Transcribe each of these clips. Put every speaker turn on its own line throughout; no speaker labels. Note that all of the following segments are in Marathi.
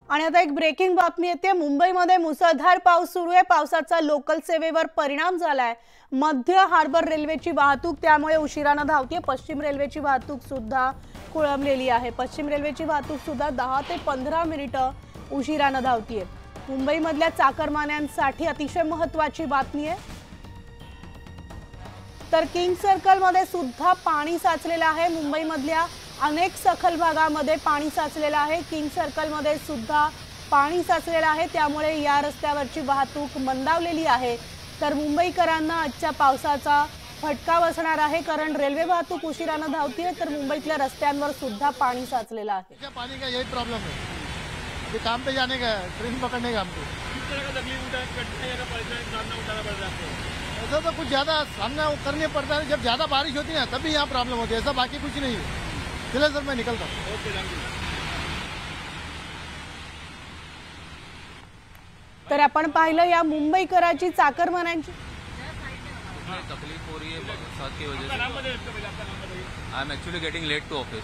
आणि आता एक ब्रेकिंग बातमी येते। मुंबईमध्ये मुसळधार पाऊस सुरू आहे। पावसाचा लोकल सेवेवर परिणाम झालाय। मध्य हार्बर रेल्वेची वाहतूक त्यामुळे उशिराने धावते। पश्चिम रेल्वेची वाहतूक सुद्धा खोळंबलेली आहे। पश्चिम रेल्वेची वाहतूक सुद्धा 10 ते 15 मिनिटे उशिराने धावते। मुंबईमधल्या चाकरमान्यांसाठी अतिशय महत्त्वाची बातमी आहे। तर किंग सर्कल मध्ये सुद्धा पाणी साचलेलं आहे। मुंबईमधल्या अनेक सखल भागामध्ये पाणी साचलेलं आहे। किंग सर्कल मध्ये सुद्धा पाणी साचलेलं आहे, त्यामुळे या रस्त्यावरची वाहतूक मंदावलेली आहे। तर मुंबईकरांना आजच्या पावसाचा फटका बसणार आहे, कारण रेल्वे वाहतूक उशिराने धावते। तर मुंबईतल्या रस्त्यांवर सुद्धा पाणी साचलेलं आहे।
पानी का यही प्रॉब्लम है। अभी काम पे जाने का है, ट्रेन पकड़ने का हमको।
किस तरह का तकलीफ सामना उठाना पड़ रहा है?
ऐसा तो कुछ ज़्यादा सामना करने पड़ता है। जब ज़्यादा बारिश होती है ना तभी यहाँ प्रॉब्लम होती है, ऐसा बाकी कुछ नहीं है। चलिए सर, मैं निकलता हूँ।
Okay, thank you.
तर आपण पाहिलं या मुंबईकरांची चाकरमान्यांची
तकलीफ हो रही है बरसात की वजह से। I am actually getting late to office.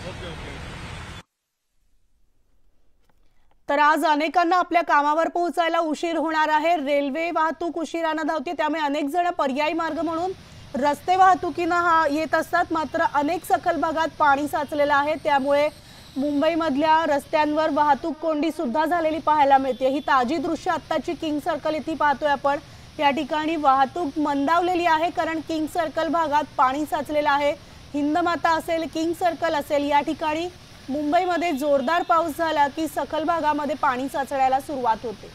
तर आज अनेकांना आपल्या कामावर पोहोचायला उशीर होणार आहे। रेल्वे वाहतूक उशिराने धावते, त्यामुळे अनेक जण पर्यायी मार्ग म्हणून रस्ते वाहतुकीने येत असतात। मात्र अनेक सखल भागात पाणी साचलेलं आहे, त्यामुळे मुंबईमधल्या रस्त्यांवर वाहतूक कोंडी सुद्धा झालेली पाहायला मिळते। ही ताजी दृश्य आत्ताची किंग सर्कल इथे पाहतोय आपण। या ठिकाणी वाहतूक मंदावलेली आहे, कारण किंग सर्कल भागात पाणी साचलेलं आहे। हिंदमाता असेल, किंग सर्कल असेल, या ठिकाणी मुंबईमध्ये जोरदार पाऊस झाला की सखल भागामध्ये पाणी साचण्याला सुरुवात होते।